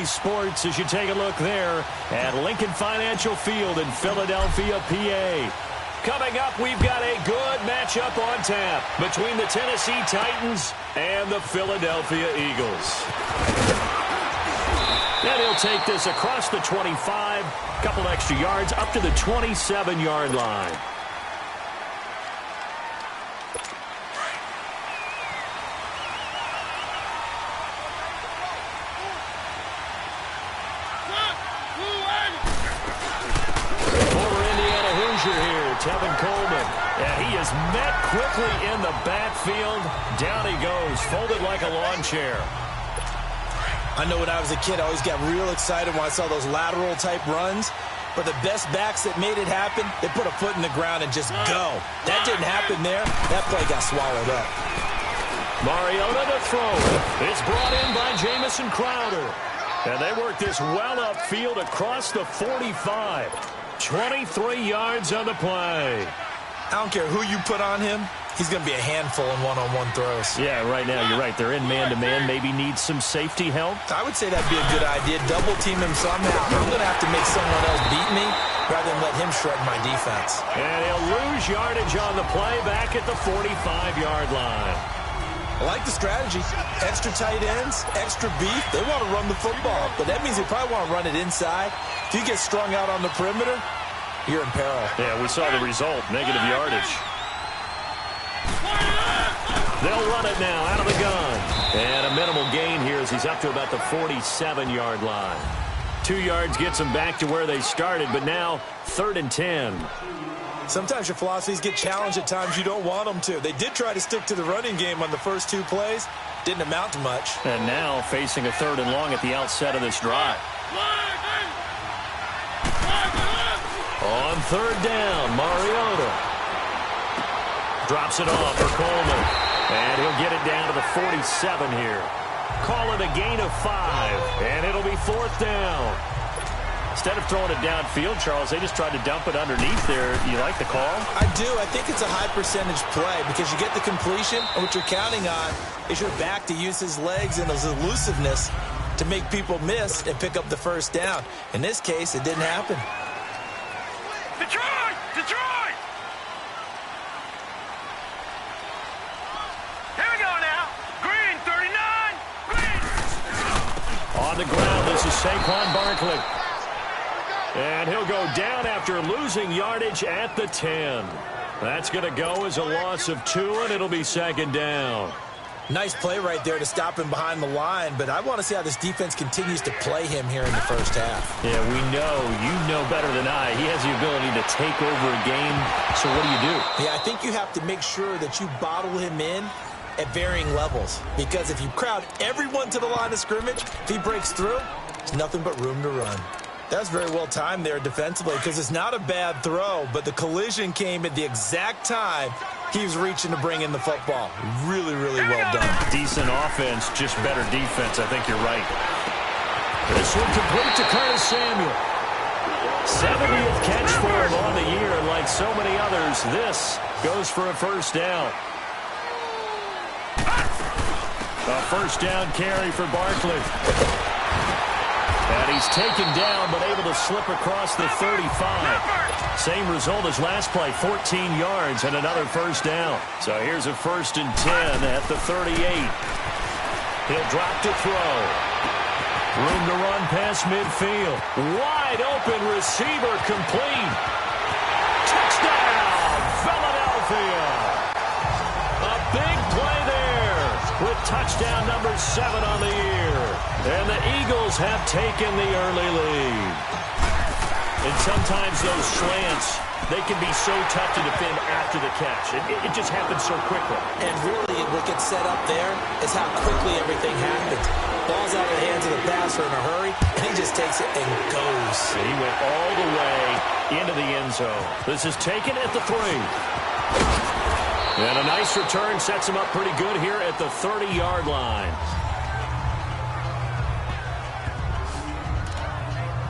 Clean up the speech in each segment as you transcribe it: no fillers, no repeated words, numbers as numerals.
Sports as you take a look there at Lincoln Financial Field in Philadelphia, PA. Coming up, we've got a good matchup on tap between the Tennessee Titans and the Philadelphia Eagles. And he'll take this across the 25, couple extra yards up to the 27-yard line. Tevin Coleman, and he is met quickly in the backfield. Down he goes, folded like a lawn chair. I know when I was a kid, I always got real excited when I saw those lateral-type runs. But the best backs that made it happen, they put a foot in the ground and just go. That didn't happen there. That play got swallowed up. Mariota to throw. It's brought in by Jamison Crowder. And they work this well upfield across the 45. 23 yards on the play. I don't care who you put on him. He's going to be a handful in one-on-one throws. Yeah, right now you're right. They're in man-to-man. Maybe needs some safety help. I would say that'd be a good idea. Double team him somehow. I'm going to have to make someone else beat me rather than let him shred my defense. And he'll lose yardage on the play back at the 45-yard line. I like the strategy. Extra tight ends, extra beef. They want to run the football, but that means they probably want to run it inside. If you get strung out on the perimeter, you're in peril. Yeah, we saw the result, negative yardage. They'll run it now out of the gun. And a minimal gain here as he's up to about the 47-yard line. 2 yards gets them back to where they started, but now 3rd and 10. Sometimes your philosophies get challenged at times you don't want them to. They did try to stick to the running game on the first 2 plays. Didn't amount to much. And now facing a 3rd and long at the outset of this drive. On 3rd down, Mariota drops it off for Coleman. And he'll get it down to the 47 here. Call it a gain of 5. And it'll be 4th down. Instead of throwing it downfield, Charles, they just tried to dump it underneath there. You like the call? I do. I think it's a high percentage play because you get the completion, and what you're counting on is your back to use his legs and his elusiveness to make people miss and pick up the 1st down. In this case, it didn't happen. Detroit! Detroit! Here we go now. Green, 39. Green. On the ground, this is Saquon Barkley. And he'll go down after losing yardage at the 10. That's going to go as a loss of 2, and it'll be 2nd down. Nice play right there to stop him behind the line, but I want to see how this defense continues to play him here in the 1st half. Yeah, we know. You know better than I. He has the ability to take over a game, so what do? Yeah, I think you have to make sure that you bottle him in at varying levels, because if you crowd everyone to the line of scrimmage, if he breaks through, there's nothing but room to run. That was very well timed there defensively because it's not a bad throw, but the collision came at the exact time he was reaching to bring in the football. Really, really well done. Decent offense, just better defense. I think you're right. This one complete to Curtis Samuel. 70th catch for him on the year, and like so many others, this goes for a 1st down. A 1st down carry for Barkley. And he's taken down, but able to slip across the 35. Same result as last play, 14 yards and another 1st down. So here's a 1st and 10 at the 38. He'll drop to throw. Room to run past midfield. Wide open receiver complete. Touchdown, Philadelphia. A big play there with touchdown number 7 on the year. And the Eagles have taken the early lead. And sometimes those slants, they can be so tough to defend after the catch. It just happens so quickly. And really, what gets set up there is how quickly everything happens. Ball's out of the hands of the passer in a hurry, and he just takes it and goes. He went all the way into the end zone. This is taken at the 3. And a nice return sets him up pretty good here at the 30-yard line.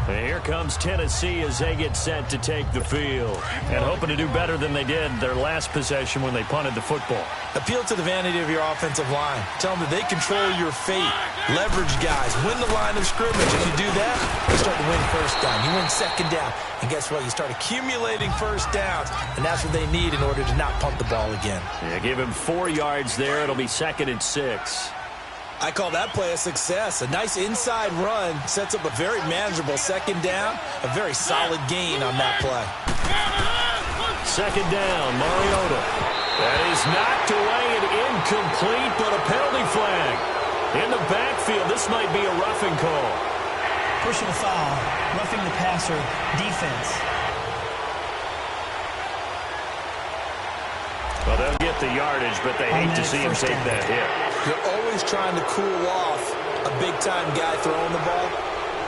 And here comes Tennessee as they get set to take the field. And hoping to do better than they did their last possession when they punted the football. Appeal to the vanity of your offensive line. Tell them that they control your fate. Leverage guys. Win the line of scrimmage. If you do that, you start to win first down. You win second down. And guess what? You start accumulating first downs. And that's what they need in order to not punt the ball again. Yeah, give him 4 yards there. It'll be 2nd and 6. I call that play a success. A nice inside run sets up a very manageable second down. A very solid gain on that play. 2nd down, Mariota. That is knocked away and incomplete, but a penalty flag. In the backfield, this might be a roughing call. Personal foul, roughing the passer, defense. Well, they'll get the yardage, but they hate to see him take that hit. You're always trying to cool off a big-time guy throwing the ball,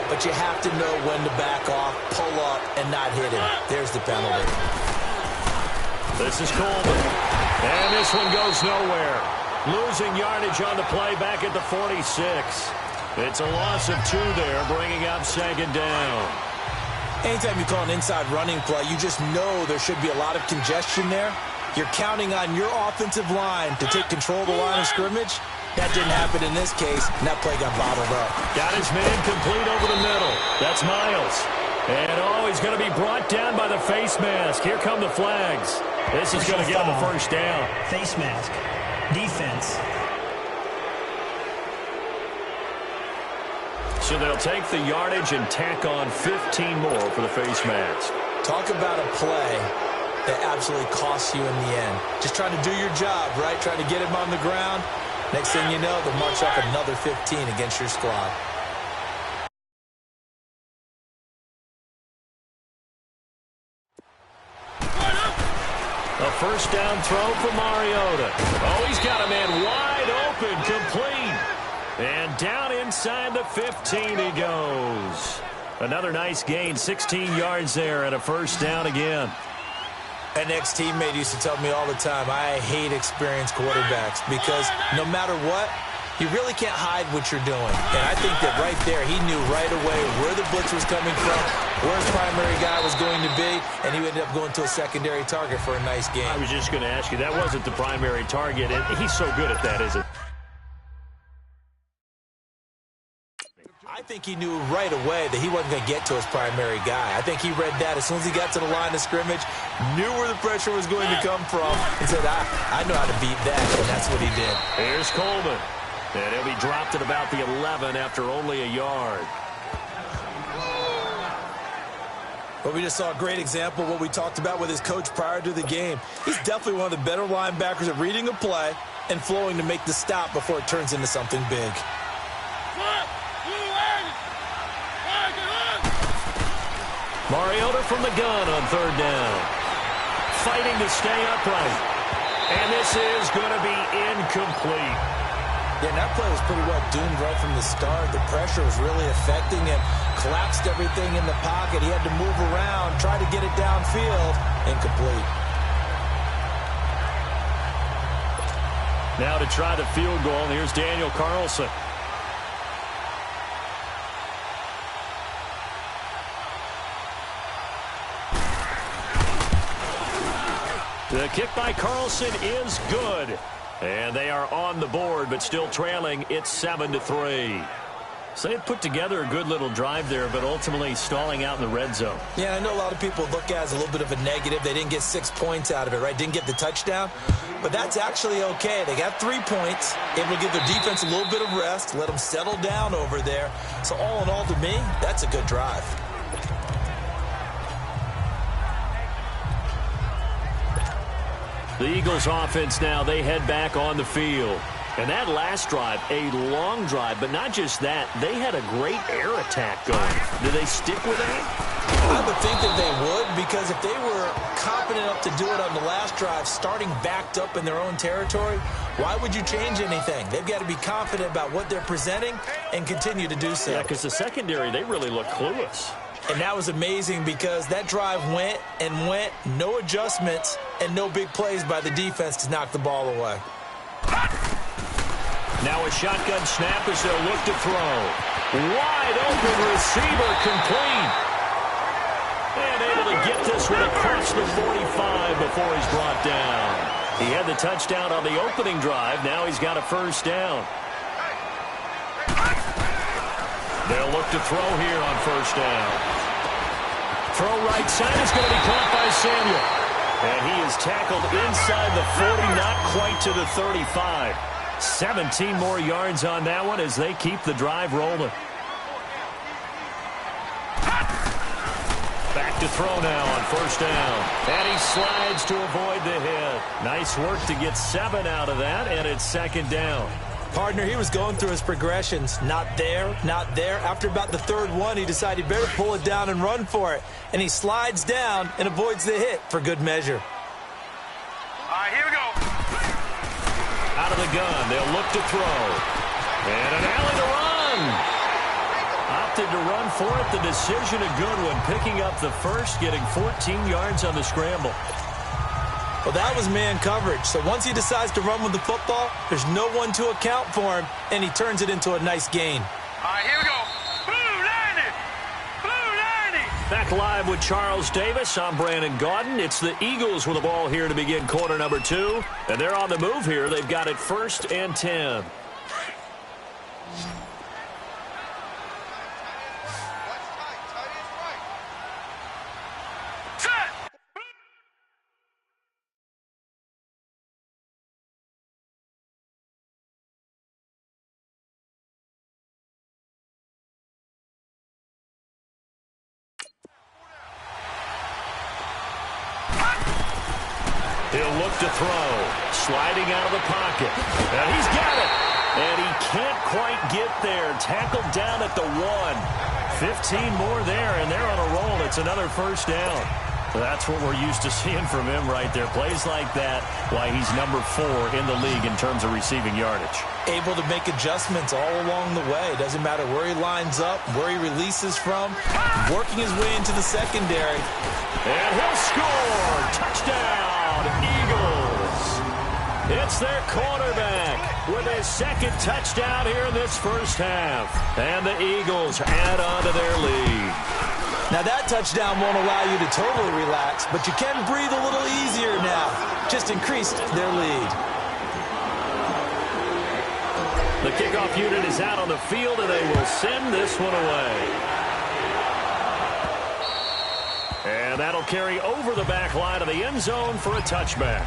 but you have to know when to back off, pull up, and not hit him. There's the penalty. This is Coleman. And this one goes nowhere. Losing yardage on the play back at the 46. It's a loss of 2 there, bringing up 2nd down. Anytime you call an inside running play, you just know there should be a lot of congestion there. You're counting on your offensive line to take control of the line of scrimmage. That didn't happen in this case, and that play got bottled up. Got his man complete over the middle. That's Miles. And, he's going to be brought down by the face mask. Here come the flags. This is going to get him a first down. Face mask. Defense. So they'll take the yardage and tack on 15 more for the face mask. Talk about a play that absolutely costs you in the end. Just trying to do your job, right? Trying to get him on the ground. Next thing you know, they'll march up another 15 against your squad. A first down throw for Mariota. Oh, he's got a man wide open, complete. And down inside the 15 he goes. Another nice gain, 16 yards there and a first down again. An ex-teammate used to tell me all the time, I hate experienced quarterbacks because no matter what, you really can't hide what you're doing. And I think that right there, he knew right away where the blitz was coming from, where his primary guy was going to be, and he ended up going to a secondary target for a nice game. I was just going to ask you, that wasn't the primary target, and he's so good at that, isn't he? I think he knew right away that he wasn't going to get to his primary guy. I think he read that as soon as he got to the line of scrimmage, knew where the pressure was going to come from, and said, I know how to beat that, and that's what he did. Here's Coleman. And he'll be dropped at about the 11 after only a yard. Well, we just saw a great example of what we talked about with his coach prior to the game. He's definitely one of the better linebackers at reading a play and flowing to make the stop before it turns into something big. Mariota from the gun on 3rd down. Fighting to stay upright. And this is going to be incomplete. Yeah, and that play was pretty well doomed right from the start. The pressure was really affecting him. Collapsed everything in the pocket. He had to move around, try to get it downfield. Incomplete. Now to try the field goal, here's Daniel Carlson. The kick by Carlson is good. And they are on the board, but still trailing. It's 7-3. So they put together a good little drive there, but ultimately stalling out in the red zone. Yeah, I know a lot of people look at it as a little bit of a negative. They didn't get 6 points out of it, right? Didn't get the touchdown. But that's actually okay. They got 3 points. Able to give their defense a little bit of rest, let them settle down over there. So all in all, to me, that's a good drive. The Eagles offense now, they head back on the field. And that last drive, a long drive, but not just that, they had a great air attack going. Do they stick with that? I would think that they would, because if they were confident enough to do it on the last drive, starting backed up in their own territory, why would you change anything? They've got to be confident about what they're presenting and continue to do so. Yeah, because the secondary, they really look clueless. And that was amazing because that drive went and went, no adjustments, and no big plays by the defense to knock the ball away. Now a shotgun snap as they'll look to throw. Wide open receiver complete. And able to get this one across the 45 before he's brought down. He had the touchdown on the opening drive. Now he's got a first down. They'll look to throw here on first down. Throw right side is going to be caught by Samuel. And he is tackled inside the 40, not quite to the 35. 17 more yards on that one as they keep the drive rolling. Back to throw now on first down. And he slides to avoid the hit. Nice work to get 7 out of that, and it's second down. Partner, he was going through his progressions. Not there, not there. After about the third one, he decided he better pull it down and run for it. And he slides down and avoids the hit for good measure. All right, here we go. Out of the gun, they'll look to throw. And an alley to run. Opted to run for it. The decision a good one. Picking up the first, getting 14 yards on the scramble. Well, that was man coverage. So once he decides to run with the football, there's no one to account for him, and he turns it into a nice gain. All right, here we go. Blue 90. Blue 90. Back live with Charles Davis. I'm Brandon Gaudin. It's the Eagles with the ball here to begin quarter number 2. And they're on the move here. They've got it 1st and 10. He'll look to throw. Sliding out of the pocket. And he's got it. And he can't quite get there. Tackled down at the 1. 15 more there, and they're on a roll. It's another first down. That's what we're used to seeing from him right there. Plays like that, why he's number 4 in the league in terms of receiving yardage. Able to make adjustments all along the way. Doesn't matter where he lines up, where he releases from. Working his way into the secondary. And he'll score. Touchdown, Eagles. It's their quarterback with his second touchdown here in this first half. And the Eagles add on to their lead. Now that touchdown won't allow you to totally relax, but you can breathe a little easier now. Just increased their lead. The kickoff unit is out on the field, and they will send this one away. And that'll carry over the back line of the end zone for a touchback.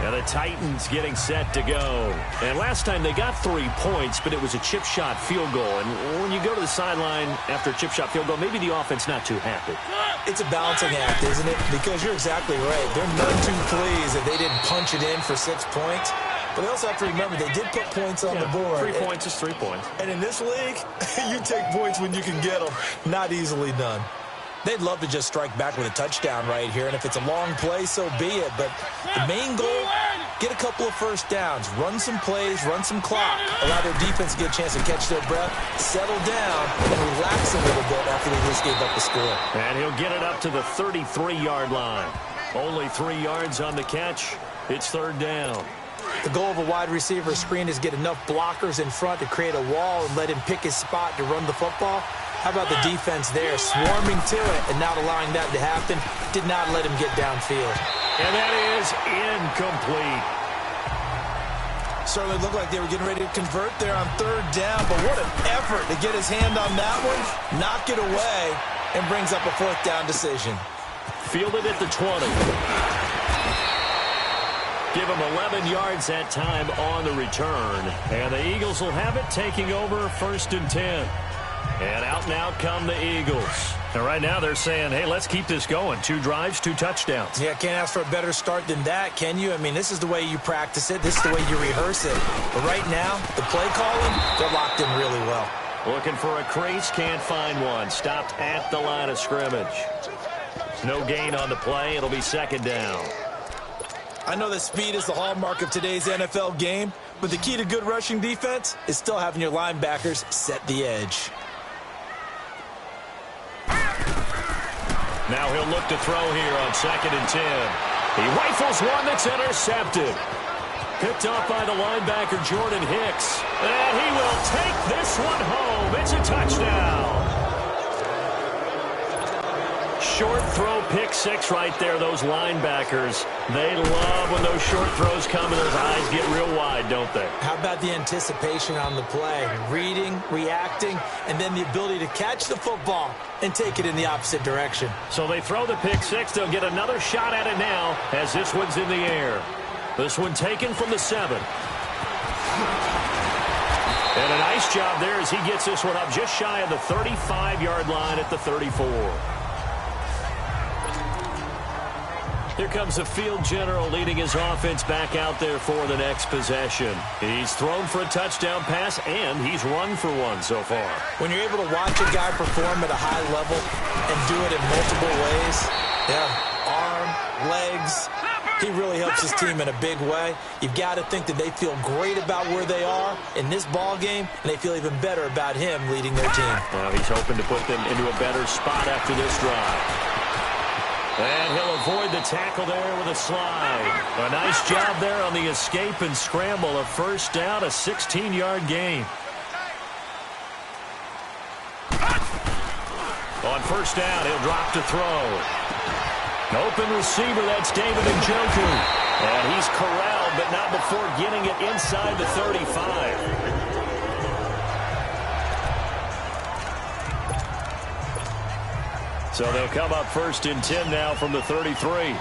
And the Titans getting set to go. And last time they got 3 points, but it was a chip shot field goal. And when you go to the sideline after a chip shot field goal, maybe the offense not too happy. It's a balancing act, isn't it? Because you're exactly right. They're none too pleased that they didn't punch it in for 6 points. But they also have to remember they did put points on the board. 3 points is 3 points. And in this league, you take points when you can get them. Not easily done. They'd love to just strike back with a touchdown right here. And if it's a long play, so be it. But the main goal, get a couple of first downs. Run some plays, run some clock. Allow their defense to get a chance to catch their breath, settle down, and relax a little bit after they just gave up the score. And he'll get it up to the 33-yard line. Only 3 yards on the catch. It's third down. The goal of a wide receiver screen is get enough blockers in front to create a wall and let him pick his spot to run the football. How about the defense there, swarming to it and not allowing that to happen? Did not let him get downfield. And that is incomplete. Certainly looked like they were getting ready to convert there on third down, but what an effort to get his hand on that one, knock it away, and brings up a fourth down decision. Fielded at the 20. Give him 11 yards that time on the return. And the Eagles will have it, taking over 1st and 10. And out come the Eagles. And right now they're saying, hey, let's keep this going. 2 drives, 2 touchdowns. Yeah, can't ask for a better start than that, can you? I mean, this is the way you practice it. This is the way you rehearse it. But right now, the play calling, they're locked in really well. Looking for a crease, can't find one. Stopped at the line of scrimmage. No gain on the play. It'll be second down. I know that speed is the hallmark of today's NFL game, but the key to good rushing defense is still having your linebackers set the edge. Now he'll look to throw here on 2nd and 10. He rifles one that's intercepted. Picked off by the linebacker, Jordan Hicks. And he will take this one home. It's a touchdown. Short throw, pick six right there, those linebackers. They love when those short throws come and those eyes get real wide, don't they? How about the anticipation on the play? Reading, reacting, and then the ability to catch the football and take it in the opposite direction. So they throw the pick six. They'll get another shot at it now as this one's in the air. This one taken from the 7. And a nice job there as he gets this one up just shy of the 35-yard line at the 34. Here comes the field general leading his offense back out there for the next possession. He's thrown for a touchdown pass, and he's run for one so far. When you're able to watch a guy perform at a high level and do it in multiple ways, arm, legs, he really helps his team in a big way. You've got to think that they feel great about where they are in this ball game, and they feel even better about him leading their team. Well, he's hoping to put them into a better spot after this drive. And he'll avoid the tackle there with a slide. A nice job there on the escape and scramble. A first down, a 16-yard gain. On first down, he'll drop to throw. Open receiver, that's David Njoku. And he's corralled, but not before getting it inside the 35. So they'll come up first and 10 now from the 33.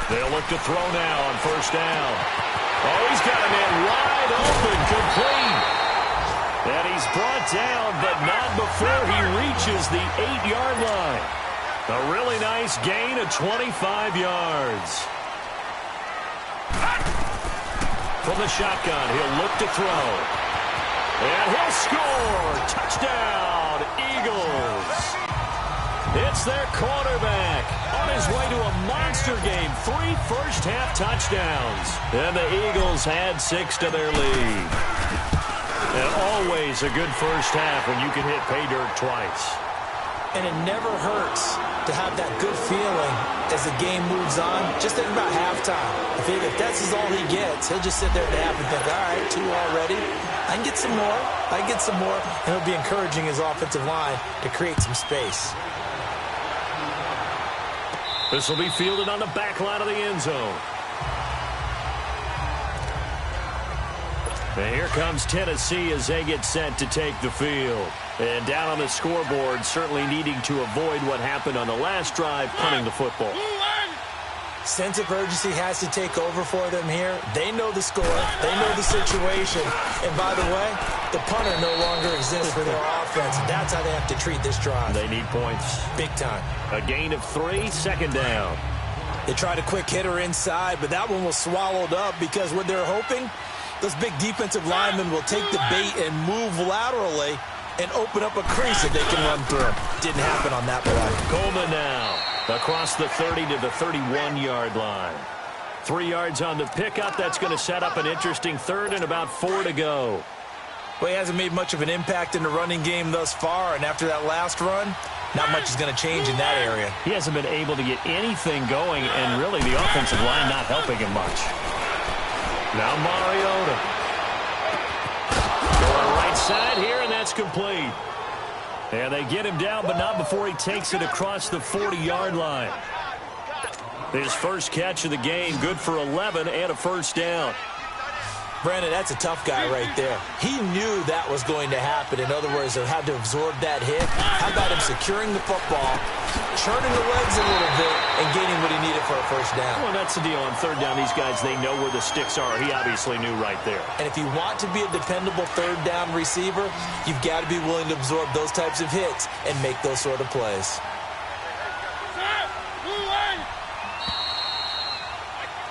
They'll look to throw now on first down. Oh, he's got a man wide open, complete. And he's brought down, but not before he reaches the 8-yard line. A really nice gain of 25 yards. From the shotgun, he'll look to throw. And he'll score. Touchdown, Eagles. It's their quarterback on his way to a monster game. 3 first-half touchdowns. And the Eagles add 6 to their lead. And always a good first half when you can hit pay dirt twice. And it never hurts to have that good feeling as the game moves on. Just think about halftime. If that's all he gets, he'll just sit there at the half and think, all right, 2 already. I can get some more. I can get some more. And he'll be encouraging his offensive line to create some space. This will be fielded on the back line of the end zone. And here comes Tennessee as they get set to take the field. And down on the scoreboard, certainly needing to avoid what happened on the last drive, punting the football. Sense of urgency has to take over for them here. They know the score. They know the situation. And by the way, the punter no longer exists for their offense. That's how they have to treat this drive. They need points. Big time. A gain of 3, second down. They tried a quick hitter inside, but that one was swallowed up because what they're hoping, those big defensive linemen will take the bait and move laterally and open up a crease that they can run through. Didn't happen on that play. Coleman now across the 30 to the 31-yard line. 3 yards on the pickup. That's going to set up an interesting third and about 4 to go. Well, he hasn't made much of an impact in the running game thus far, and after that last run, not much is going to change in that area. He hasn't been able to get anything going, and really the offensive line not helping him much. Now Mariota. Going right side here, and that's complete. And they get him down, but not before he takes it across the 40-yard line. His first catch of the game, good for 11 and a first down. Brandon, that's a tough guy right there. He knew that was going to happen. In other words, he had to absorb that hit. How about him securing the football, churning the legs a little bit, and getting what he needed for a first down? Well, that's the deal. On third down, these guys, they know where the sticks are. He obviously knew right there. And if you want to be a dependable third down receiver, you've got to be willing to absorb those types of hits and make those sort of plays.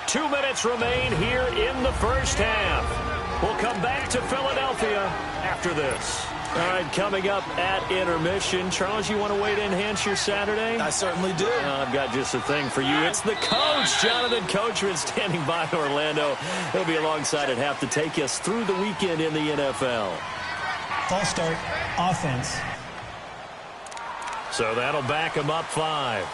2 minutes remain here in the first half. We'll come back to Philadelphia after this. All right, coming up at intermission. Charles, you want to wait to enhance your Saturday? I certainly do. I've got just a thing for you. It's the coach, Jonathan Coachman, standing by in Orlando. He'll be alongside at half to take us through the weekend in the NFL. False start, offense. So that'll back them up 5.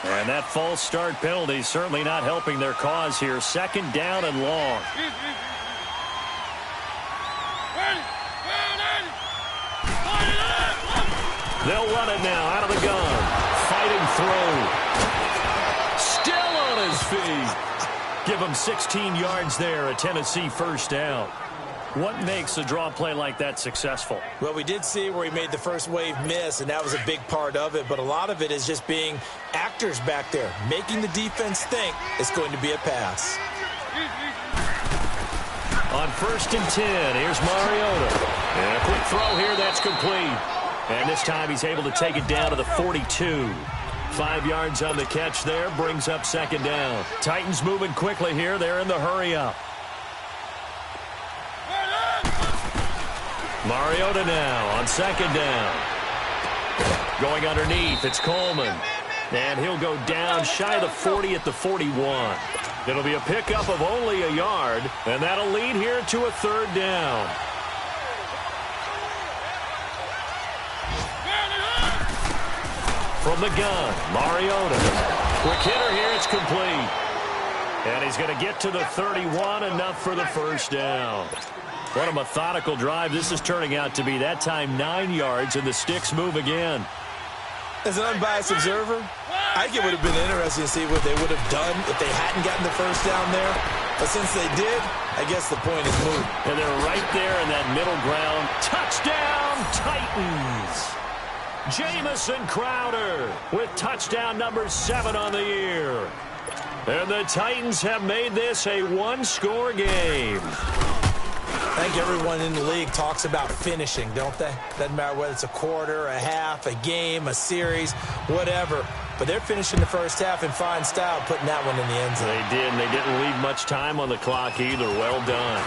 And that false start penalty certainly not helping their cause here. 2nd down and long. They'll run it now out of the gun. Fighting through. Still on his feet. Give him 16 yards there, a Tennessee 1st down. What makes a draw play like that successful? Well, we did see where he made the first wave miss, and that was a big part of it. But a lot of it is just being actors back there, making the defense think it's going to be a pass. On 1st and 10, here's Mariota. And a quick throw here, that's complete. And this time he's able to take it down to the 42. 5 yards on the catch there, brings up 2nd down. Titans moving quickly here. They're in the hurry-up. Mariota now on 2nd down. Going underneath, it's Coleman. And he'll go down shy of the 40 at the 41. It'll be a pickup of only a yard, and that'll lead here to a 3rd down. From the gun, Mariota. Quick hitter here, it's complete. And he's going to get to the 31, enough for the 1st down. What a methodical drive this is turning out to be. That time 9 yards, and the sticks move again. As an unbiased observer, I think it would have been interesting to see what they would have done if they hadn't gotten the 1st down there. But since they did, I guess the point is moot. And they're right there in that middle ground. Touchdown, Titans! Jamison Crowder with touchdown number 7 on the year. And the Titans have made this a 1-score game. I think everyone in the league talks about finishing, don't they? Doesn't matter whether it's a quarter, a half, a game, a series, whatever. But they're finishing the 1st half in fine style, putting that one in the end zone. They did, and they didn't leave much time on the clock either. Well done.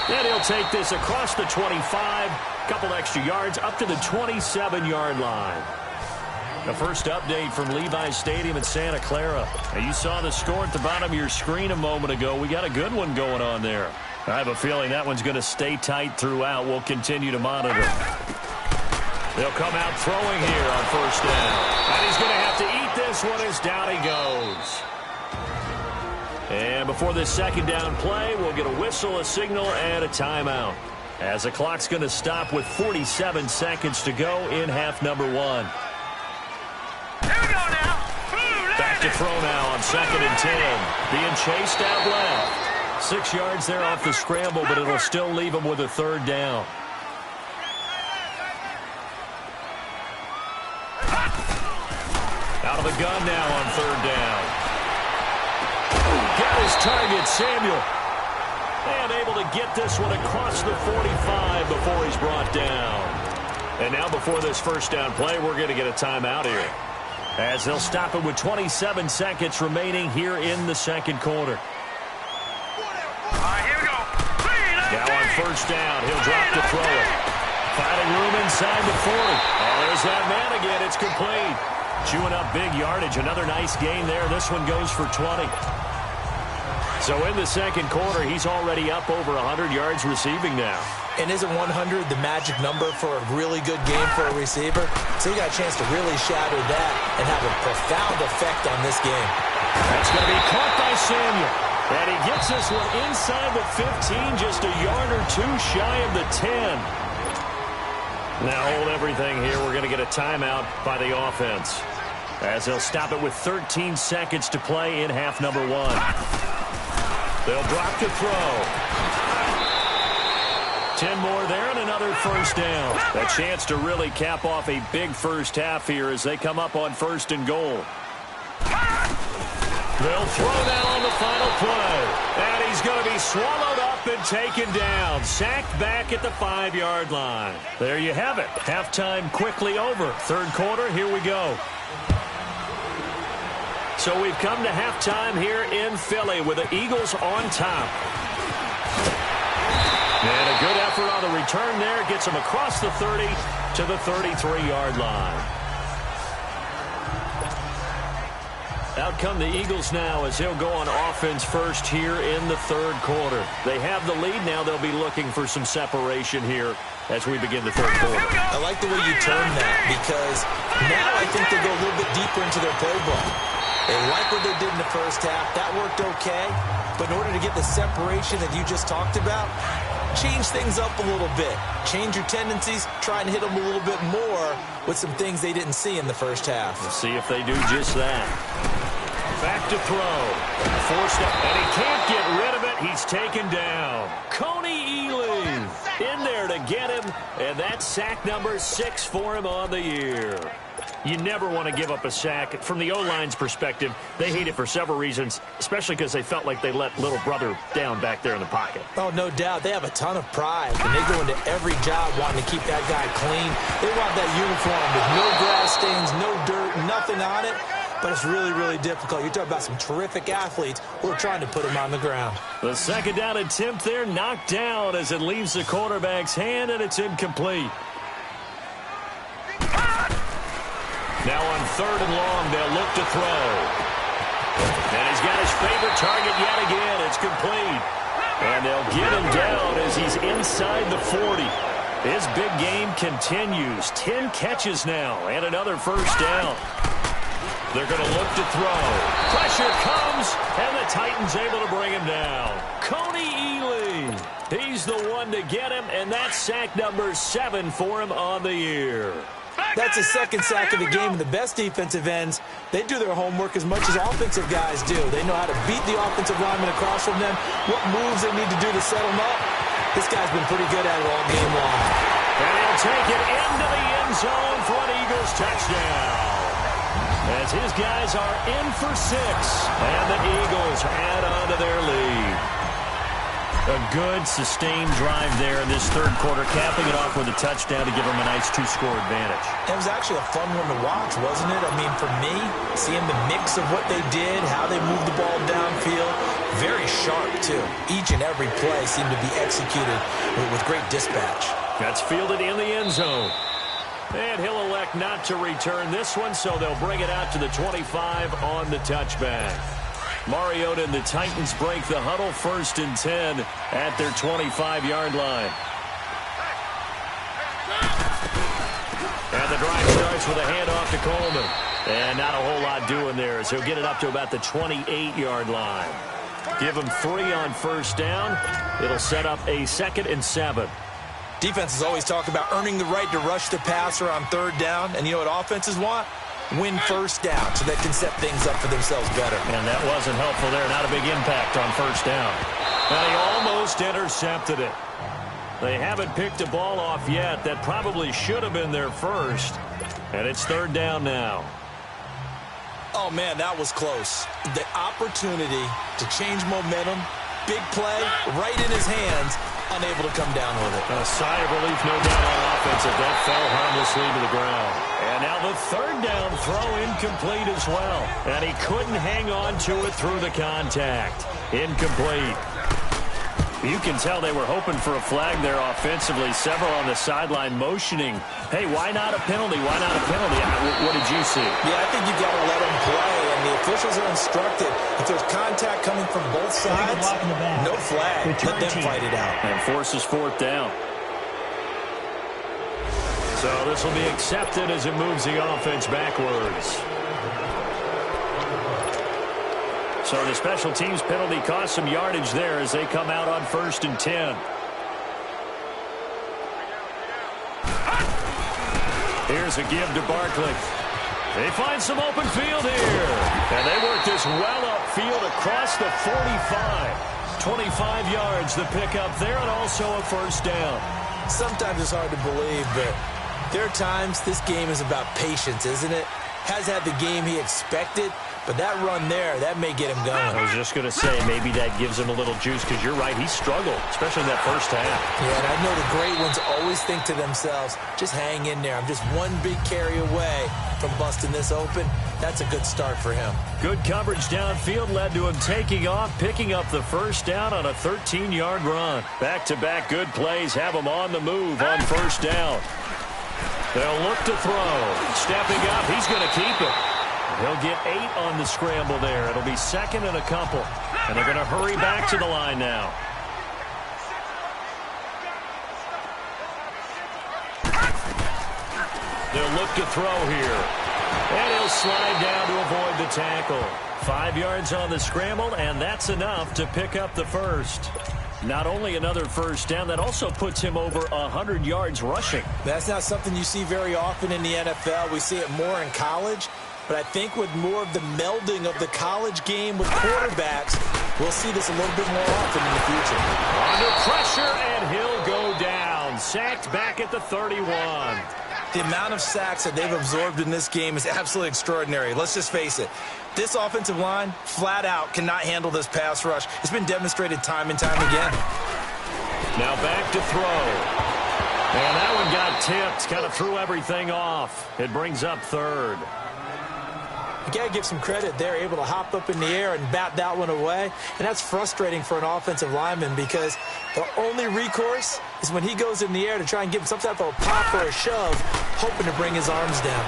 And he'll take this across the 25, couple extra yards, up to the 27-yard line. The first update from Levi's Stadium in Santa Clara. Now, you saw the score at the bottom of your screen a moment ago. We got a good one going on there. I have a feeling that one's going to stay tight throughout. We'll continue to monitor. They'll come out throwing here on 1st down. And he's going to have to eat this one as down he goes. And before this 2nd down play, we'll get a whistle, a signal, and a timeout. As the clock's going to stop with 47 seconds to go in half number 1. Here we go now. Back to throw now on 2nd and 10. Being chased out left. 6 yards there off the scramble, but it'll still leave him with a 3rd down. Out of the gun now on 3rd down. Got his target, Samuel. And able to get this one across the 45 before he's brought down. And now before this 1st down play, we're going to get a timeout here, as they'll stop it with 27 seconds remaining here in the 2nd quarter. Here we go. Now on 1st down, he'll drop to throw it. Finding room inside the 40. Oh, there's that man again. It's complete. Chewing up big yardage. Another nice gain there. This one goes for 20. So in the 2nd quarter, he's already up over 100 yards receiving now. And isn't 100 the magic number for a really good game for a receiver? So he got a chance to really shatter that and have a profound effect on this game. That's going to be caught by Samuel. And he gets this one inside the 15, just a yard or 2 shy of the 10. Now hold everything here. We're going to get a timeout by the offense, as they'll stop it with 13 seconds to play in half number 1. They'll drop to throw. 10 more there and another 1st down. A chance to really cap off a big 1st half here as they come up on 1st and goal. They'll throw that on the final play. And he's going to be swallowed up and taken down. Sacked back at the 5-yard line. There you have it. Halftime quickly over. 3rd quarter, here we go. So we've come to halftime here in Philly with the Eagles on top. And a good effort on the return there. Gets them across the 30 to the 33-yard line. Out come the Eagles now as they'll go on offense first here in the third quarter. They have the lead. Now they'll be looking for some separation here as we begin the third quarter. I like the way you turn that because now I think they go a little bit deeper into their playbook. They like what they did in the first half. That worked okay. But in order to get the separation that you just talked about, change things up a little bit. Change your tendencies. Try and hit them a little bit more with some things they didn't see in the first half. We'll see if they do just that. Back to throw. Forced up, and he can't get rid of it. He's taken down. Coney Ealing in there to get him, and that's sack number 6 for him on the year. You never want to give up a sack. From the O-line's perspective, they hate it for several reasons, especially because they felt like they let little brother down back there in the pocket. Oh, no doubt. They have a ton of pride, and they go into every job wanting to keep that guy clean. They want that uniform with no grass stains, no dirt, nothing on it. But it's really, really difficult. You're talking about some terrific athletes who are trying to put him on the ground. The second down attempt there knocked down as it leaves the quarterback's hand, and it's incomplete. Now on 3rd and long, they'll look to throw. And he's got his favorite target yet again. It's complete. And they'll get him down as he's inside the 40. His big game continues. 10 catches now and another first down. They're going to look to throw. Pressure comes, and the Titans able to bring him down. Coney Ealing, he's the one to get him, and that's sack number 7 for him on the year. That's his second sack of the game, and the best defensive ends, they do their homework as much as offensive guys do. They know how to beat the offensive lineman across from them, what moves they need to do to set them up. This guy's been pretty good at it all game long. And he'll take it into the end zone for an Eagles touchdown. As his guys are in for 6, and the Eagles add on to their lead. A good, sustained drive there in this third quarter, capping it off with a touchdown to give them a nice 2-score advantage. It was actually a fun one to watch, wasn't it? I mean, for me, seeing the mix of what they did, how they moved the ball downfield, very sharp, too. Each and every play seemed to be executed with great dispatch. That's fielded in the end zone. And he'll elect not to return this one, so they'll bring it out to the 25 on the touchback. Mariota and the Titans break the huddle, 1st and 10 at their 25-yard line. And the drive starts with a handoff to Coleman. And not a whole lot doing there as he'll get it up to about the 28-yard line. Give him 3 on first down. It'll set up a 2nd and 7. Defenses always talk about earning the right to rush the passer on 3rd down. And you know what offenses want? Win first down so they can set things up for themselves better. And that wasn't helpful there. Not a big impact on first down. And he almost intercepted it. They haven't picked a ball off yet. That probably should have been their first. And it's 3rd down now. Oh, man, that was close. The opportunity to change momentum, big play, right in his hands, unable to come down with it. A sigh of relief, no doubt, on offense if that fell harmlessly to the ground. And now the 3rd down throw incomplete as well. And he couldn't hang on to it through the contact. Incomplete. You can tell they were hoping for a flag there offensively. Several on the sideline motioning. Hey, why not a penalty? Why not a penalty? What did you see? Yeah, I think you got to let them play, and the officials are instructed. If there's contact coming from both sides, no flag. Let them fight it out. And forces 4th down. So this will be accepted as it moves the offense backwards. So the special teams penalty cost some yardage there as they come out on 1st and 10. Here's a give to Barkley. They find some open field here. And they work this well upfield across the 45. 25 yards the pickup there, and also a 1st down. Sometimes it's hard to believe, but there are times this game is about patience, isn't it? Has had the game he expected, but that run there, that may get him going. I was just going to say, maybe that gives him a little juice, because you're right, he struggled, especially in that first half. Yeah, and I know the great ones always think to themselves, just hang in there. I'm just one big carry away from busting this open. That's a good start for him. Good coverage downfield led to him taking off, picking up the 1st down on a 13-yard run. Back-to-back good plays have him on the move on 1st down. They'll look to throw. Stepping up, he's going to keep it. He'll get 8 on the scramble there. It'll be second and a couple. And they're going to hurry back to the line now. They'll look to throw here. And he'll slide down to avoid the tackle. 5 yards on the scramble, and that's enough to pick up the first. Not only another first down, that also puts him over 100 yards rushing. That's not something you see very often in the NFL. We see it more in college. But I think with more of the melding of the college game with quarterbacks, we'll see this a little bit more often in the future. Under pressure, and he'll go down. Sacked back at the 31. The amount of sacks that they've absorbed in this game is absolutely extraordinary. Let's just face it. This offensive line, flat out, cannot handle this pass rush. It's been demonstrated time and time again. Now back to throw. And that one got tipped. Kind of threw everything off. It brings up third. You got to give some credit. They're able to hop up in the air and bat that one away. And that's frustrating for an offensive lineman because the only recourse is when he goes in the air to try and give him some type of a pop or a shove, hoping to bring his arms down.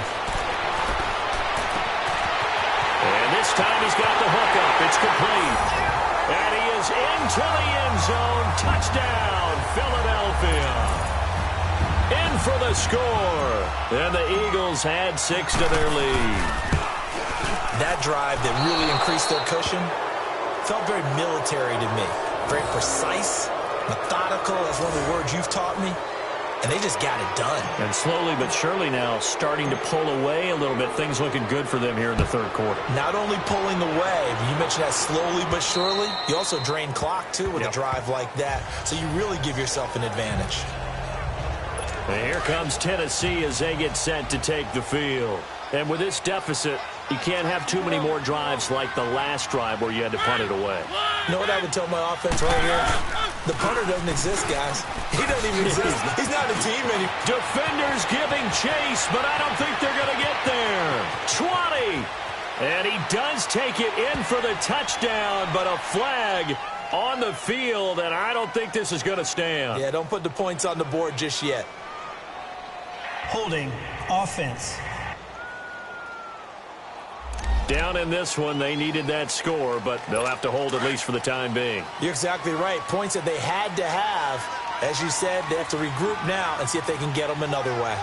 And this time he's got the hook up. It's complete. And he is into the end zone. Touchdown, Philadelphia. In for the score. And the Eagles add 6 to their lead. That drive that really increased their cushion felt very military to me. Very precise, methodical. That's one of the words you've taught me. And they just got it done. And slowly but surely now starting to pull away a little bit. Things looking good for them here in the third quarter. Not only pulling away, but you mentioned that slowly but surely. You also drain clock, too, with a drive like that. So you really give yourself an advantage. And here comes Tennessee as they get set to take the field. And with this deficit, you can't have too many more drives like the last drive where you had to punt it away. You know what I would tell my offense right here? The punter doesn't exist, guys. He doesn't even exist. He's not a team anymore. Defenders giving chase, but I don't think they're going to get there. 20. And he does take it in for the touchdown, but a flag on the field, and I don't think this is going to stand. Yeah, don't put the points on the board just yet. Holding, offense. Down in this one, they needed that score, but they'll have to hold at least for the time being. You're exactly right. Points that they had to have. As you said, they have to regroup now and see if they can get them another way.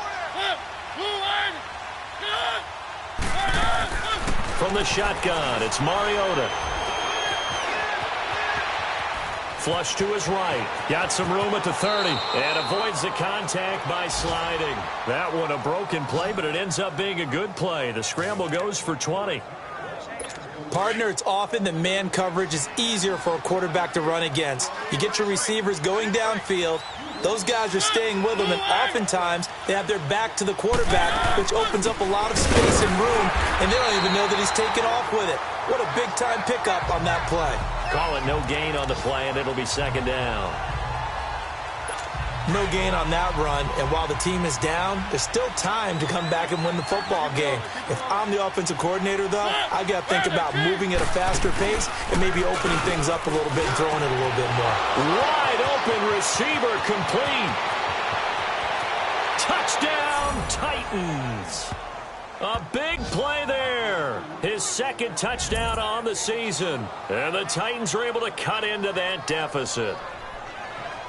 From the shotgun, it's Mariota. Flush to his right. Got some room at the 30. And avoids the contact by sliding. That one a broken play, but it ends up being a good play. The scramble goes for 20. Partner, it's often that man coverage is easier for a quarterback to run against. You get your receivers going downfield. Those guys are staying with them, and oftentimes they have their back to the quarterback, which opens up a lot of space and room, and they don't even know that he's taken off with it. What a big-time pickup on that play. Call it no gain on the play, and it'll be second down. No gain on that run, and while the team is down, there's still time to come back and win the football game. If I'm the offensive coordinator, though, I got to think about moving at a faster pace and maybe opening things up a little bit and throwing it a little bit more. Wide open receiver complete. Touchdown, Titans. A big play there. His second touchdown on the season. And the Titans are able to cut into that deficit.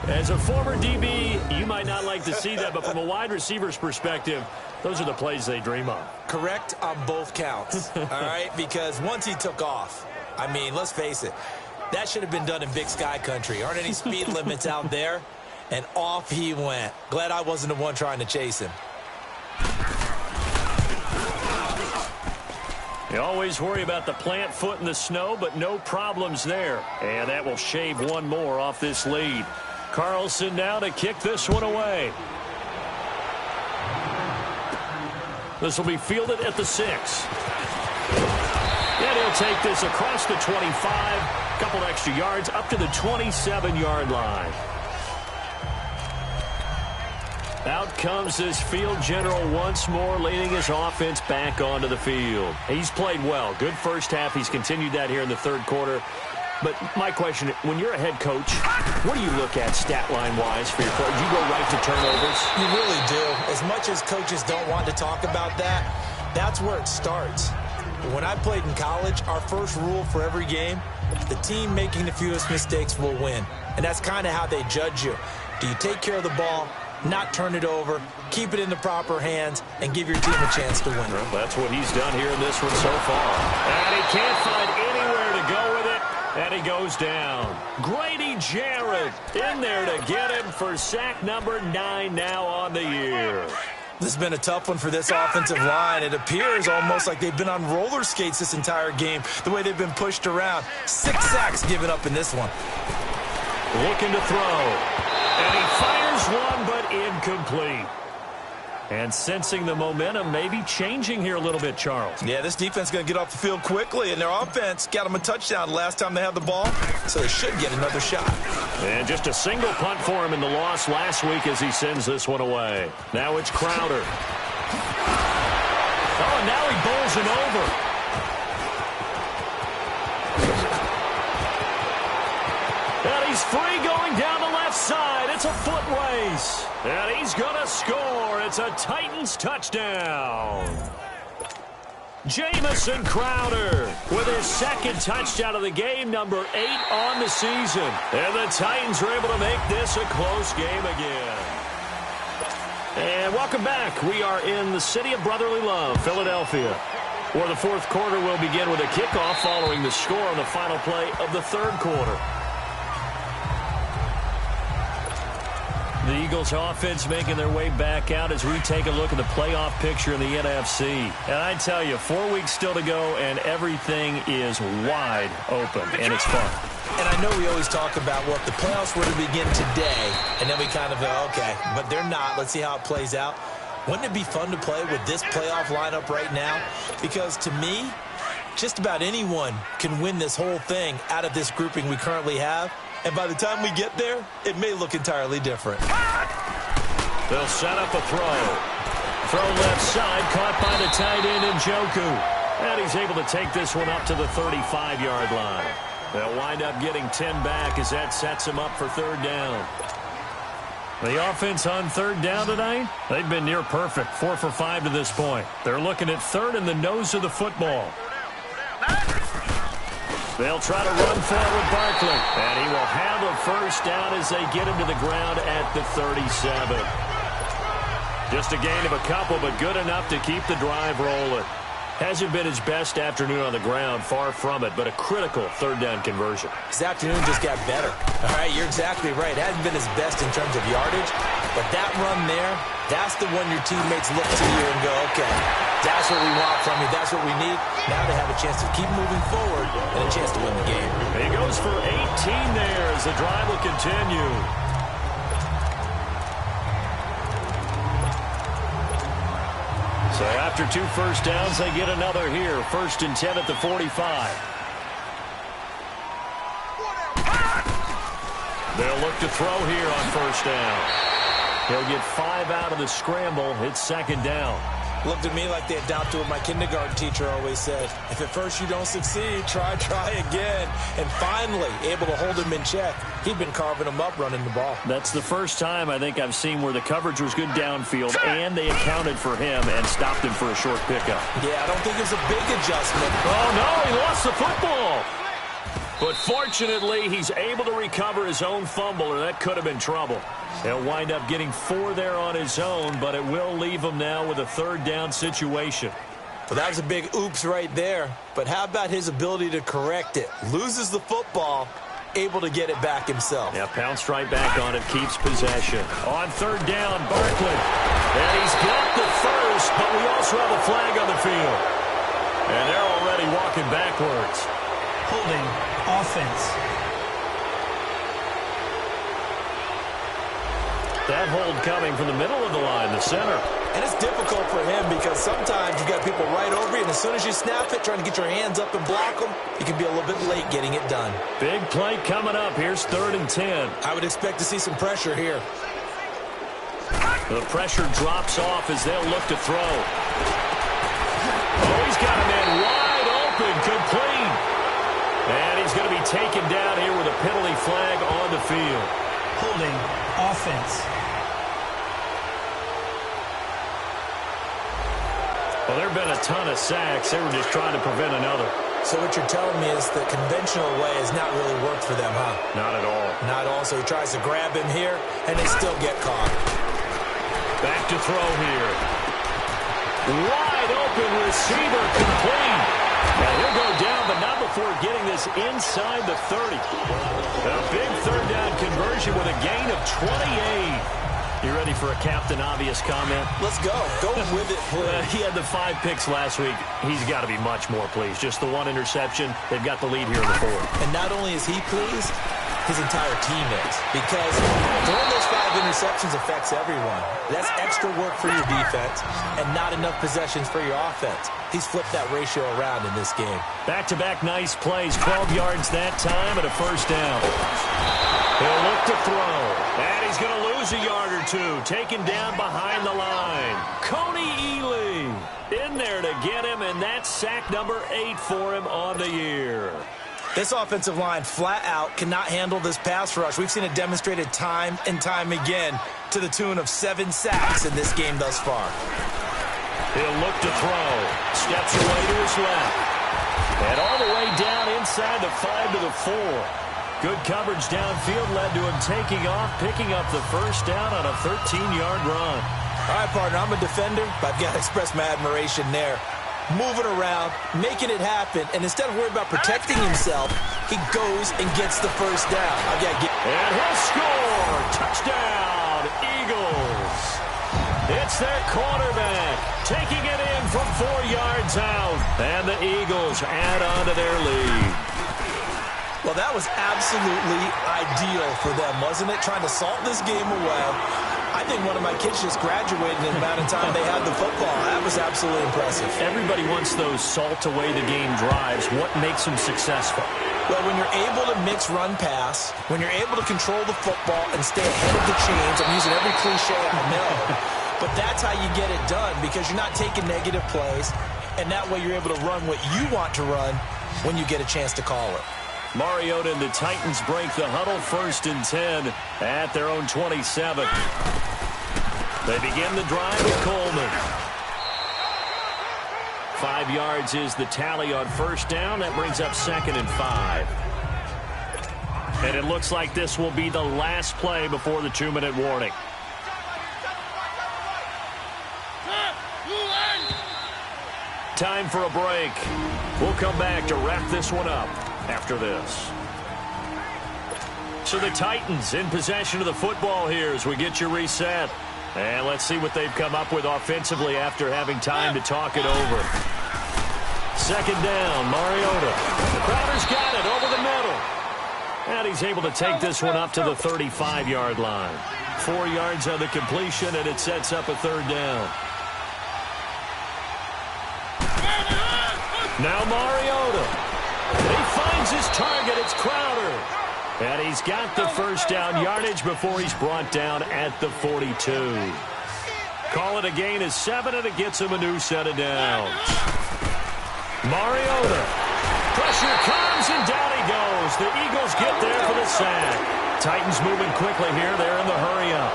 As a former DB, you might not like to see that, but from a wide receiver's perspective, those are the plays they dream of. Correct on both counts, all right? Because once he took off, I mean, let's face it, that should have been done in Big Sky country. Aren't any speed limits out there? And off he went. Glad I wasn't the one trying to chase him. You always worry about the plant foot in the snow, but no problems there. And that will shave one more off this lead. Carlson now to kick this one away. This will be fielded at the 6. And he'll take this across the 25. Couple extra yards up to the 27-yard line. Out comes this field general once more, leading his offense back onto the field. He's played well. Good first half. He's continued that here in the third quarter. But my question, when you're a head coach, what do you look at stat line-wise for your players? You go right to turnovers? You really do. As much as coaches don't want to talk about that, that's where it starts. When I played in college, our first rule for every game, the team making the fewest mistakes will win. And that's kind of how they judge you. Do you take care of the ball, not turn it over, keep it in the proper hands, and give your team a chance to win? Well, that's what he's done here in this one so far. And he can't find anywhere to go with it, and he goes down. Grady Jarrett in there to get him for sack number 9 now on the year. This has been a tough one for this offensive line. It appears almost like they've been on roller skates this entire game, the way they've been pushed around. 6 sacks given up in this one. Looking to throw. And he fires one, but incomplete. And sensing the momentum maybe changing here a little bit, Charles. Yeah, this defense is going to get off the field quickly, and their offense got them a touchdown last time they had the ball, so they should get another shot. And just a single punt for him in the loss last week as he sends this one away. Now it's Crowder. Oh, and now he bowls it over. And he's free going down the left side. It's a foot race. And he's going to score. It's a Titans touchdown. Jamison Crowder with his second touchdown of the game, number 8 on the season. And the Titans are able to make this a close game again. And welcome back. We are in the city of brotherly love, Philadelphia, where the fourth quarter will begin with a kickoff following the score on the final play of the third quarter. The Eagles offense making their way back out as we take a look at the playoff picture in the NFC. And I tell you, 4 weeks still to go, and everything is wide open, and it's fun. And I know we always talk about, well, if the playoffs were to begin today, and then we kind of go, okay, but they're not. Let's see how it plays out. Wouldn't it be fun to play with this playoff lineup right now? Because to me, just about anyone can win this whole thing out of this grouping we currently have. And by the time we get there, it may look entirely different. They'll set up a throw. Throw left side, caught by the tight end Njoku. And he's able to take this one up to the 35-yard line. They'll wind up getting 10 back as that sets him up for third down. The offense on third down tonight, they've been near perfect, 4 for 5 to this point. They're looking at third in the nose of the football. They'll try to run forward Barkley, and he will have a first down as they get him to the ground at the 37. Just a gain of a couple, but good enough to keep the drive rolling. Hasn't been his best afternoon on the ground, far from it, but a critical third down conversion. His afternoon just got better. All right, you're exactly right. It hasn't been his best in terms of yardage, but that run there, that's the one your teammates look to you and go, okay, that's what we want from you. That's what we need. Now they have a chance to keep moving forward and a chance to win the game. He goes for 18 there as the drive will continue. So after 2 first downs, they get another here. 1st and 10 at the 45. They'll look to throw here on first down. He'll get 5 out of the scramble. It's second down. Looked at me like they adopted what my kindergarten teacher always said. If at first you don't succeed, try again. And finally, able to hold him in check. He'd been carving him up running the ball. That's the first time I think I've seen where the coverage was good downfield and they accounted for him and stopped him for a short pickup. Yeah, I don't think it was a big adjustment. Oh, no, he lost the football. But fortunately, he's able to recover his own fumble, or that could have been trouble. He'll wind up getting 4 there on his own, but it will leave him now with a third down situation. Well, that was a big oops right there. But how about his ability to correct it? Loses the football, able to get it back himself. Yeah, pounced right back on it, keeps possession. On third down, Barkley. And he's got the first, but we also have a flag on the field. And they're already walking backwards. Holding offense. That hold coming from the middle of the line, the center. And it's difficult for him because sometimes you got people right over you, and as soon as you snap it, trying to get your hands up and block them, you can be a little bit late getting it done. Big play coming up. Here's 3rd and 10. I would expect to see some pressure here. The pressure drops off as they'll look to throw. Oh, he's got a man wide open, complete. And he's going to be taken down here with a penalty flag on the field. Holding offense. Well, there have been a ton of sacks. They were just trying to prevent another. So what you're telling me is the conventional way has not really worked for them, huh? Not at all. Not all. So he tries to grab him here, and they still get caught. Back to throw here. Wide open receiver complete. And he'll go down, but not before getting this inside the 30. A big third down conversion with a gain of 28. You ready for a Captain Obvious comment? Let's go. Go with it, please. He had the 5 picks last week. He's got to be much more pleased. Just the 1 interception. They've got the lead here in the 4th. And not only is he pleased, his entire team is. Because throwing those 5 interceptions affects everyone. That's extra work for your defense and not enough possessions for your offense. He's flipped that ratio around in this game. Back-to-back nice plays. 12 yards that time and a first down. He'll look to throw. And he's going to lose a yard or 2. Taken down behind the line. Coney Ely in there to get him, and that's sack number 8 for him on the year. This offensive line flat out cannot handle this pass rush. We've seen it demonstrated time and time again to the tune of 7 sacks in this game thus far. He'll look to throw. Steps away to his left. And all the way down inside the 5 to the 4. Good coverage downfield led to him taking off, picking up the first down on a 13-yard run. All right, partner, I'm a defender, but I've got to express my admiration there. Moving around, making it happen, and instead of worrying about protecting himself, he goes and gets the first down. And he'll score! Touchdown, Eagles! It's their quarterback taking it in from 4 yards out, and the Eagles add on to their lead. Well, that was absolutely ideal for them, wasn't it? Trying to salt this game away. I think one of my kids just graduated in the amount of time they had the football. That was absolutely impressive. Everybody wants those salt-away-the-game drives. What makes them successful? Well, when you're able to mix run-pass, when you're able to control the football and stay ahead of the chains, I'm using every cliche I know, but that's how you get it done because you're not taking negative plays, and that way you're able to run what you want to run when you get a chance to call it. Mariota and the Titans break the huddle, 1st and 10 at their own 27. They begin the drive with Coleman. 5 yards is the tally on first down. That brings up 2nd and 5. And it looks like this will be the last play before the 2-minute warning. Time for a break. We'll come back to wrap this one up after this. So the Titans in possession of the football here as we get you reset. And let's see what they've come up with offensively after having time to talk it over. 2nd down, Mariota. Crowder's got it over the middle. And he's able to take this one up to the 35-yard line. 4 yards on the completion, and it sets up a 3rd down. Now Mariota. He finds his target. It's Crowder. And he's got the first down yardage before he's brought down at the 42. Call it a gain of 7, and it gets him a new set of downs. Mariota. Pressure comes, and down he goes. The Eagles get there for the sack. Titans moving quickly here. They're in the hurry-up.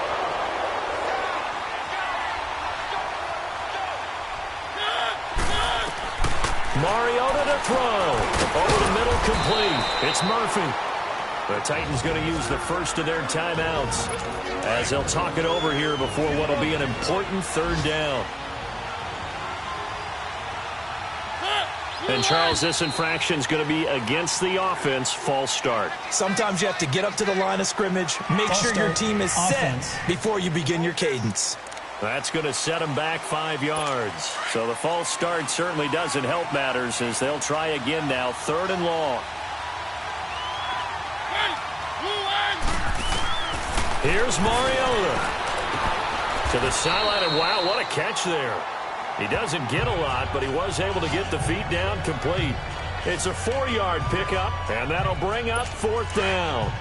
Mariota to throw. Over the middle, complete. It's Murphy. The Titans going to use the first of their timeouts as they'll talk it over here before what will be an important 3rd down. And, Charles, this infraction is going to be against the offense. False start. Sometimes you have to get up to the line of scrimmage, make sure your team is set before you begin your cadence. That's going to set them back 5 yards. So the false start certainly doesn't help matters as they'll try again now. 3rd and long. Here's Mariota to the sideline, and wow, what a catch there. He doesn't get a lot, but he was able to get the feet down complete. It's a 4-yard pickup, and that'll bring up 4th down.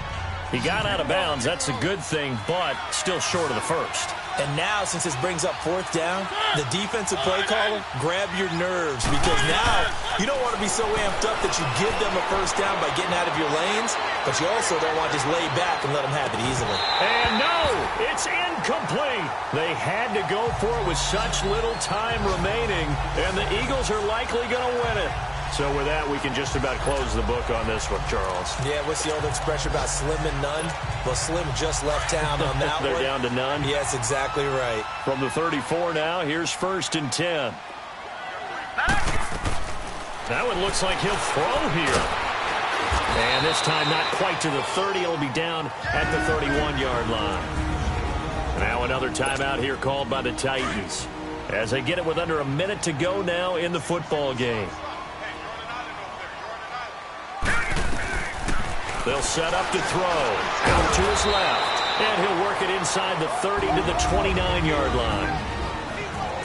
He got out of bounds. That's a good thing, but still short of the first. And now, since this brings up 4th down, the defensive play caller, grab your nerves, because now you don't want to be so amped up that you give them a first down by getting out of your lanes. but you also don't want to just lay back and let them have it easily. And no, it's incomplete. They had to go for it with such little time remaining, and the Eagles are likely going to win it. So with that, we can just about close the book on this one, Charles. Yeah, what's the old expression about slim and none? Well, Slim just left town on that They're one. down to none? Yes, exactly right. From the 34 now, here's 1st and 10. That one looks like he'll throw here. And this time not quite to the 30. It'll be down at the 31-yard line. Now another timeout here called by the Titans as they get it with under a minute to go now in the football game. They'll set up to throw. Out to his left. And he'll work it inside the 30 to the 29-yard line.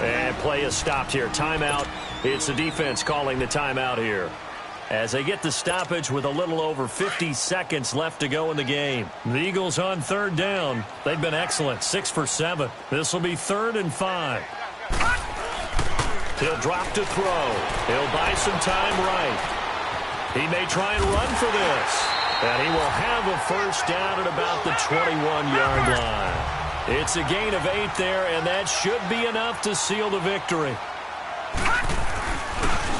And play is stopped here. Timeout. It's the defense calling the timeout here, as they get the stoppage with a little over 50 seconds left to go in the game. The Eagles on 3rd down. They've been excellent, 6 for 7. This will be 3rd and 5. He'll drop to throw. He'll buy some time right. He may try and run for this. And he will have a 1st down at about the 21-yard line. It's a gain of 8 there, and that should be enough to seal the victory.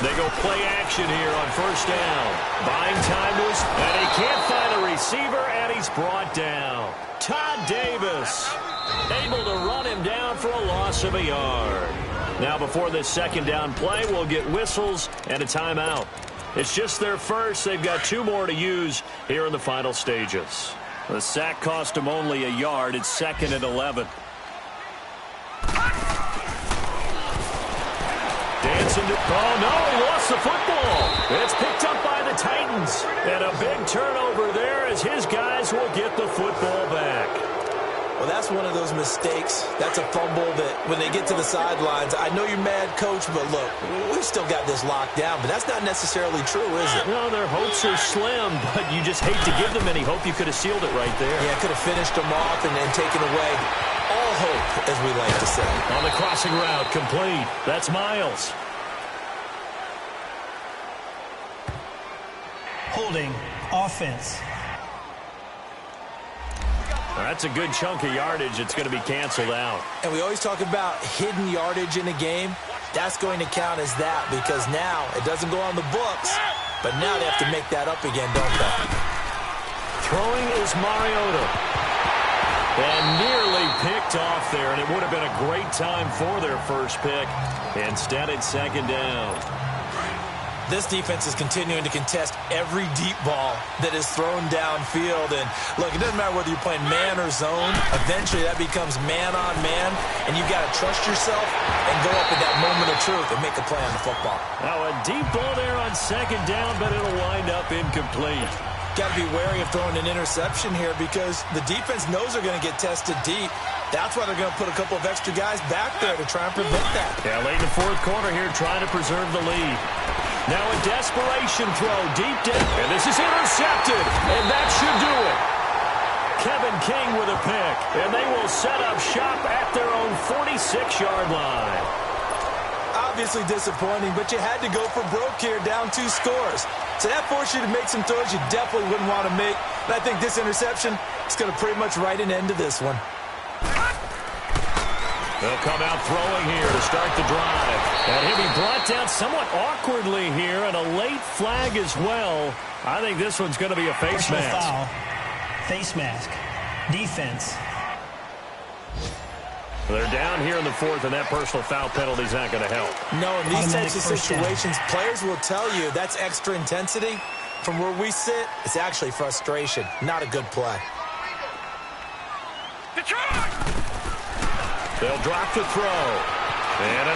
They go play action here on 1st down. Buying time to his, and he can't find a receiver, and he's brought down. Todd Davis able to run him down for a loss of a yard. Now before this 2nd down play, we'll get whistles and a timeout. It's just their first. They've got 2 more to use here in the final stages. The sack cost him only a yard. It's 2nd and 11. Dancing to, oh no, he lost the football. It's picked up by the Titans. And a big turnover there as his guys will get the football back. Well, that's one of those mistakes. That's a fumble that when they get to the sidelines, I know you're mad, Coach, but look, we've still got this locked down. But that's not necessarily true, is it? No, their hopes are slim, but you just hate to give them any hope. You could have sealed it right there. Yeah, could have finished them off and then taken away all hope, as we like to say. On the crossing route, complete. That's Miles. Holding, offense. That's a good chunk of yardage. It's going to be canceled out. And we always talk about hidden yardage in a game. That's going to count as that because now it doesn't go on the books, but now they have to make that up again, don't they? Throwing is Mariota. And nearly picked off there, and it would have been a great time for their first pick. Instead, it's 2nd down. This defense is continuing to contest every deep ball that is thrown downfield. And, look, it doesn't matter whether you're playing man or zone. Eventually, that becomes man-on-man, and you've got to trust yourself and go up at that moment of truth and make a play on the football. Now, a deep ball there on 2nd down, but it'll wind up incomplete. Got to be wary of throwing an interception here because the defense knows they're going to get tested deep. That's why they're going to put a couple of extra guys back there to try and prevent that. Yeah, late in the 4th quarter here, trying to preserve the lead. Now a desperation throw deep down, and this is intercepted, and that should do it. Kevin King with a pick, and they will set up shop at their own 46-yard line. Obviously disappointing, but you had to go for broke here, down 2 scores. So that forced you to make some throws you definitely wouldn't want to make. And I think this interception is going to pretty much write an end to this one. They'll come out throwing here to start the drive. And he'll be brought down somewhat awkwardly here, and a late flag as well. I think this one's going to be a face mask. Foul. Face mask. Defense. They're down here in the 4th, and that personal foul penalty is not going to help. No, in these types of situations, players will tell you that's extra intensity. From where we sit, it's actually frustration. Not a good play. They'll drop to throw. And